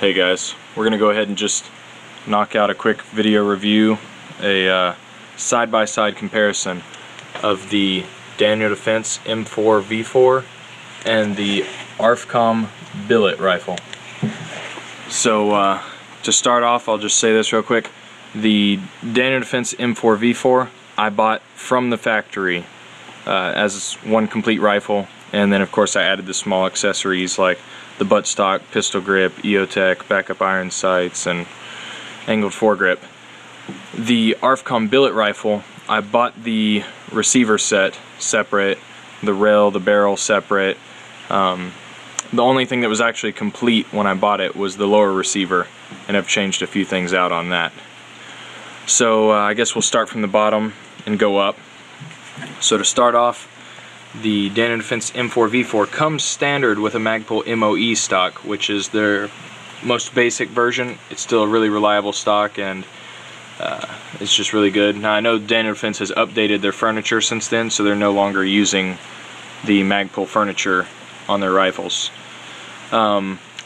Hey guys, we're gonna go ahead and just knock out a quick video review, a side-by-side comparison of the Daniel Defense M4 V4 and the ARFCOM billet rifle. So to start off, I'll just say this real quick. The Daniel Defense M4 V4 I bought from the factory as one complete rifle, and then of course I added the small accessories like the buttstock, pistol grip, EOTech, backup iron sights, and angled foregrip. The ARFCOM billet rifle, I bought the receiver set separate, the rail, the barrel separate. The only thing that was actually complete when I bought it was the lower receiver, and I've changed a few things out on that. So I guess we'll start from the bottom and go up. So to start off, the Daniel Defense M4 V4 comes standard with a Magpul MOE stock, which is their most basic version. It's still a really reliable stock, and it's just really good. Now I know Daniel Defense has updated their furniture since then, so they're no longer using the Magpul furniture on their rifles.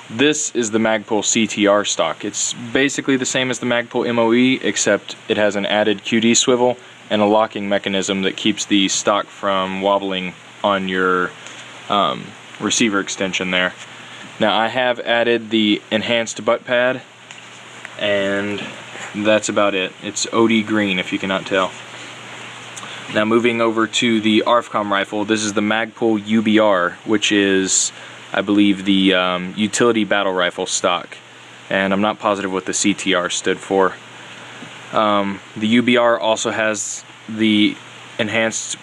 This is the Magpul CTR stock. It's basically the same as the Magpul MOE, except it has an added QD swivel and a locking mechanism that keeps the stock from wobbling on your receiver extension there. Now I have added the enhanced butt pad, and that's about it. It's OD green, if you cannot tell. Now moving over to the ARFCOM rifle, this is the Magpul UBR, which is, I believe, the utility battle rifle stock, and I'm not positive what the CTR stood for. The UBR also has the enhanced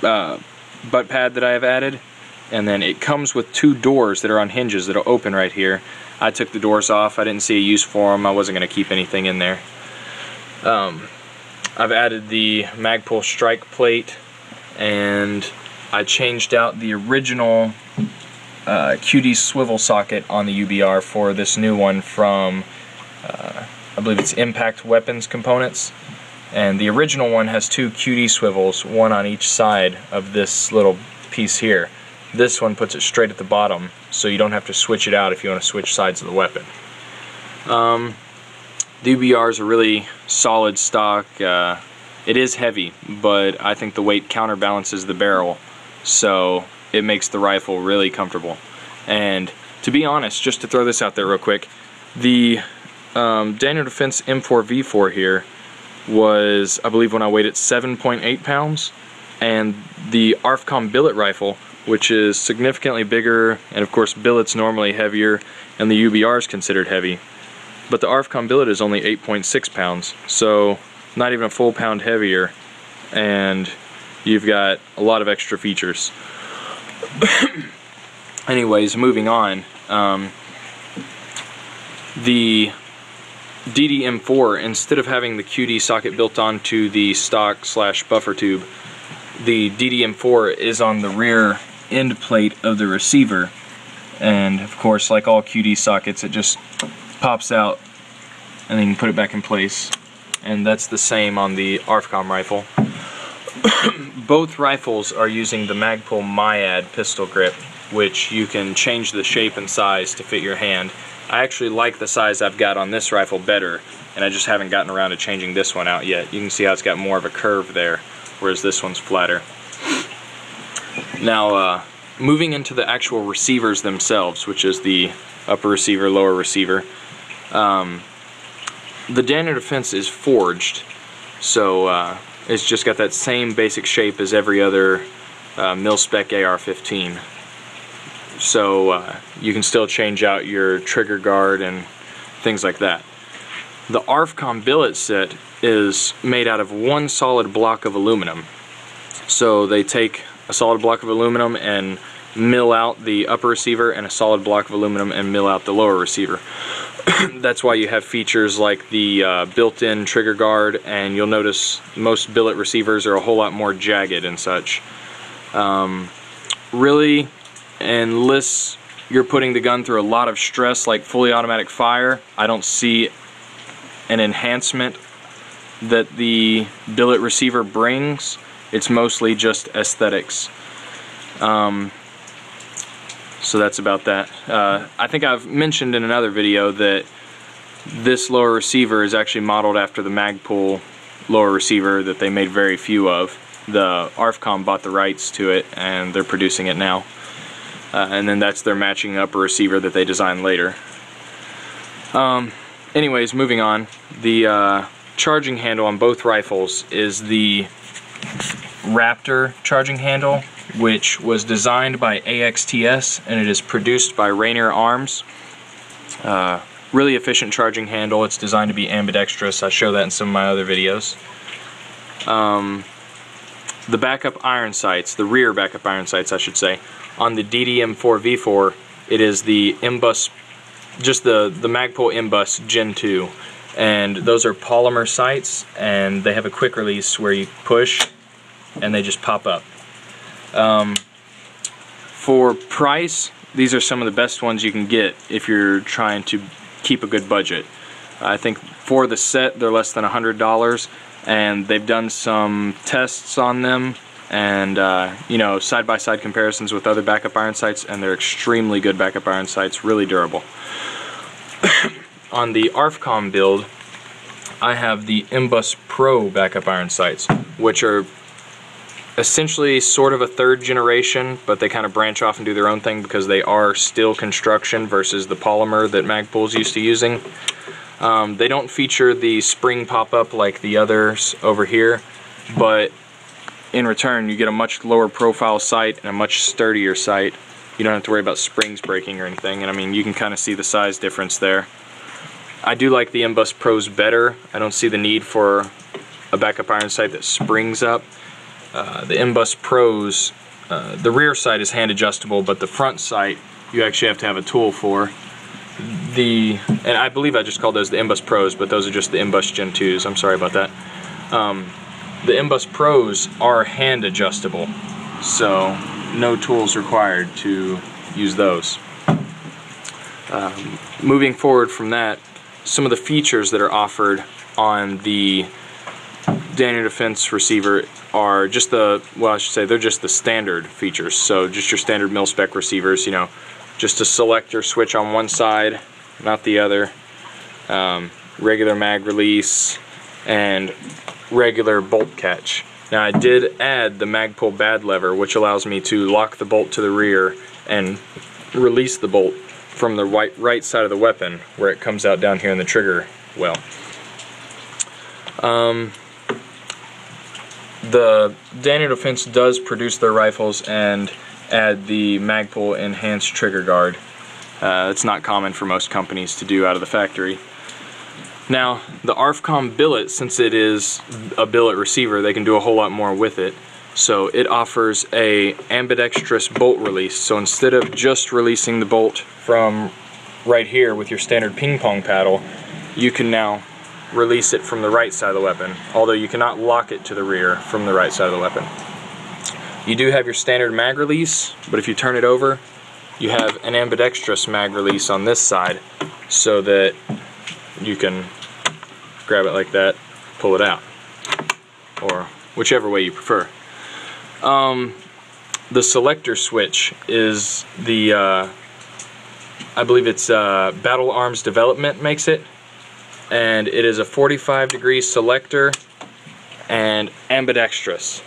butt pad that I have added, and then it comes with two doors that are on hinges that'll open right here. I took the doors off. I didn't see a use for them. I wasn't going to keep anything in there. I've added the Magpul strike plate, and I changed out the original QD swivel socket on the UBR for this new one from I believe it's Impact Weapons Components, and the original one has two QD swivels, one on each side of this little piece here. This one puts it straight at the bottom, so you don't have to switch it out if you want to switch sides of the weapon. The UBR is a really solid stock. It is heavy, but I think the weight counterbalances the barrel, so it makes the rifle really comfortable. And to be honest, just to throw this out there real quick, the Daniel Defense M4 V4 here was, I believe when I weighed it, 7.8 pounds, and the ARFCOM billet rifle, which is significantly bigger, and of course billet's normally heavier, and the UBR is considered heavy, but the ARFCOM billet is only 8.6 pounds, so not even a full pound heavier, and you've got a lot of extra features. Anyways, moving on, the DDM4, instead of having the QD socket built onto the stock / buffer tube, the DDM4 is on the rear end plate of the receiver, and of course, like all QD sockets, it just pops out and then you can put it back in place, and that's the same on the ARFCOM rifle. Both rifles are using the Magpul Myad pistol grip, which you can change the shape and size to fit your hand. I actually like the size I've got on this rifle better, and I just haven't gotten around to changing this one out yet. You can see how it's got more of a curve there, whereas this one's flatter. Now, moving into the actual receivers themselves, which is the upper receiver, lower receiver, the Daniel Defense is forged, so it's just got that same basic shape as every other mil-spec AR-15. So you can still change out your trigger guard and things like that. The ARFCOM billet set is made out of one solid block of aluminum. So they take a solid block of aluminum and mill out the upper receiver, and a solid block of aluminum and mill out the lower receiver. That's why you have features like the built-in trigger guard, and you'll notice most billet receivers are a whole lot more jagged and such. Really, unless you're putting the gun through a lot of stress like fully automatic fire, I don't see an enhancement that the billet receiver brings. It's mostly just aesthetics. So that's about that. I think I've mentioned in another video that this lower receiver is actually modeled after the Magpul lower receiver that they made very few of. The ARFCOM bought the rights to it and they're producing it now. And then that's their matching upper receiver that they designed later. Anyways, moving on. The charging handle on both rifles is the Raptor charging handle, which was designed by AXTS and it is produced by Rainier Arms. Really efficient charging handle. It's designed to be ambidextrous. I show that in some of my other videos. The backup iron sights, the rear backup iron sights I should say, on the DDM4 V4, it is the M-Bus, just the Magpul M-Bus Gen 2. And those are polymer sights, and they have a quick release where you push and they just pop up. For price, these are some of the best ones you can get if you're trying to keep a good budget. I think for the set they're less than $100, and they've done some tests on them and you know, side-by-side comparisons with other backup iron sights, and they're extremely good backup iron sights, really durable. On the ARFCOM build, I have the M-Bus Pro backup iron sights, which are essentially sort of a third generation, but they kind of branch off and do their own thing because they are steel construction versus the polymer that Magpul's used to using. They don't feature the spring pop-up like the others over here, but in return you get a much lower profile sight and a much sturdier sight. You don't have to worry about springs breaking or anything, and I mean, you can kind of see the size difference there. I do like the M-Bus Pros better. I don't see the need for a backup iron sight that springs up. The M-Bus Pros, the rear sight is hand adjustable, but the front sight you actually have to have a tool for. And I believe I just called those the M-Bus Pros, but those are just the M-Bus Gen 2s. I'm sorry about that. The M-Bus Pros are hand adjustable, so no tools required to use those. Moving forward from that, some of the features that are offered on the Daniel Defense receiver are just the, well, I should say they're just the standard features. So just your standard mil-spec receivers, you know, just a selector switch on one side, not the other, regular mag release, and regular bolt catch. Now I did add the Magpul bad lever, which allows me to lock the bolt to the rear and release the bolt from the right side of the weapon where it comes out down here in the trigger well. The Daniel Defense does produce their rifles and add the Magpul enhanced trigger guard. It's not common for most companies to do out of the factory. Now the ARFCOM billet, since it is a billet receiver, they can do a whole lot more with it. So it offers a ambidextrous bolt release. So instead of just releasing the bolt from right here with your standard ping pong paddle, you can now release it from the right side of the weapon, although you cannot lock it to the rear from the right side of the weapon. You do have your standard mag release, but if you turn it over, you have an ambidextrous mag release on this side so that you can grab it like that, pull it out, or whichever way you prefer. The selector switch is the, I believe it's Battle Arms Development makes it, and it is a 45-degree selector and ambidextrous.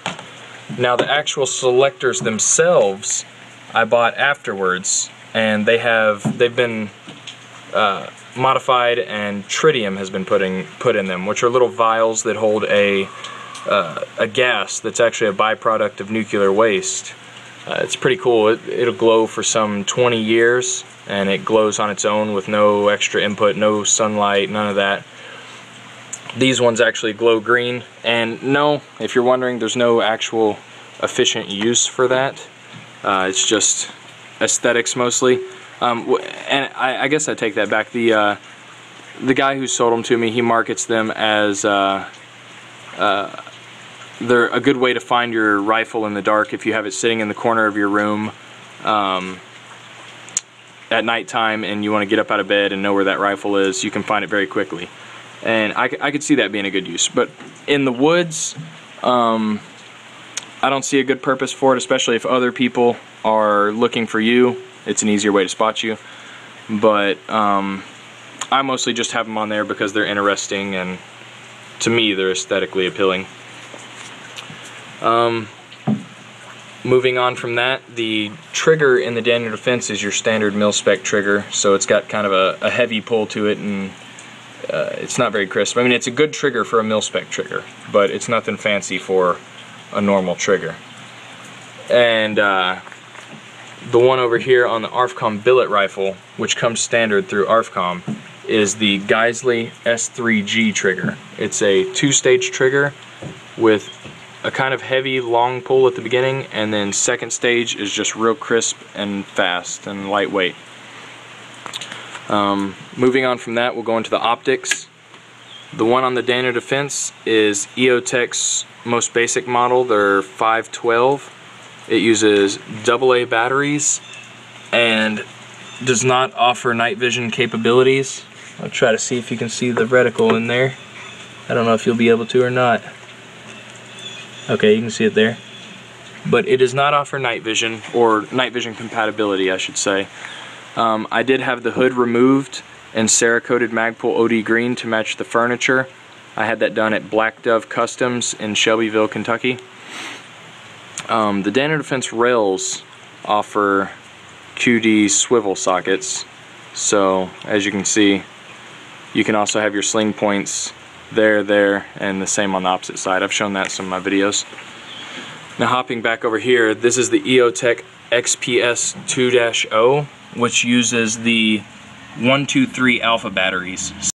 Now the actual selectors themselves I bought afterwards, and they've been modified, and tritium has been put in them, which are little vials that hold a gas that's actually a byproduct of nuclear waste. It's pretty cool. It'll glow for some 20 years, and it glows on its own with no extra input, no sunlight, none of that. These ones actually glow green, and no, if you're wondering, there's no actual efficient use for that. It's just aesthetics mostly. And I guess I take that back. The guy who sold them to me, he markets them as they're a good way to find your rifle in the dark if you have it sitting in the corner of your room at nighttime and you want to get up out of bed and know where that rifle is. You can find it very quickly, and I could see that being a good use. But in the woods, I don't see a good purpose for it, especially if other people are looking for you it's an easier way to spot you. But I mostly just have them on there because they're interesting, and to me they're aesthetically appealing. Moving on from that, the trigger in the Daniel Defense is your standard mil-spec trigger, so it's got kind of a heavy pull to it, and it's not very crisp. I mean, it's a good trigger for a mil-spec trigger, but it's nothing fancy for a normal trigger. And the one over here on the ARFCOM billet rifle, which comes standard through ARFCOM, is the Geisley S3G trigger. It's a 2-stage trigger with a kind of heavy long pull at the beginning, and then second stage is just real crisp and fast and lightweight. Moving on from that, we'll go into the optics. The one on the Daniel Defense is EOTech's most basic model, their 512. It uses AA batteries and does not offer night vision capabilities. I'll try to see if you can see the reticle in there. I don't know if you'll be able to or not. Okay, you can see it there. But it does not offer night vision, or night vision compatibility, I should say. I did have the hood removed and Cerakoted Magpul OD green to match the furniture. I had that done at Black Dove Customs in Shelbyville, Kentucky. The Daniel Defense rails offer QD swivel sockets, so as you can see, you can also have your sling points there, and the same on the opposite side. I've shown that in some of my videos. Now hopping back over here, this is the EOTech XPS 2-0, which uses the 123 alpha batteries.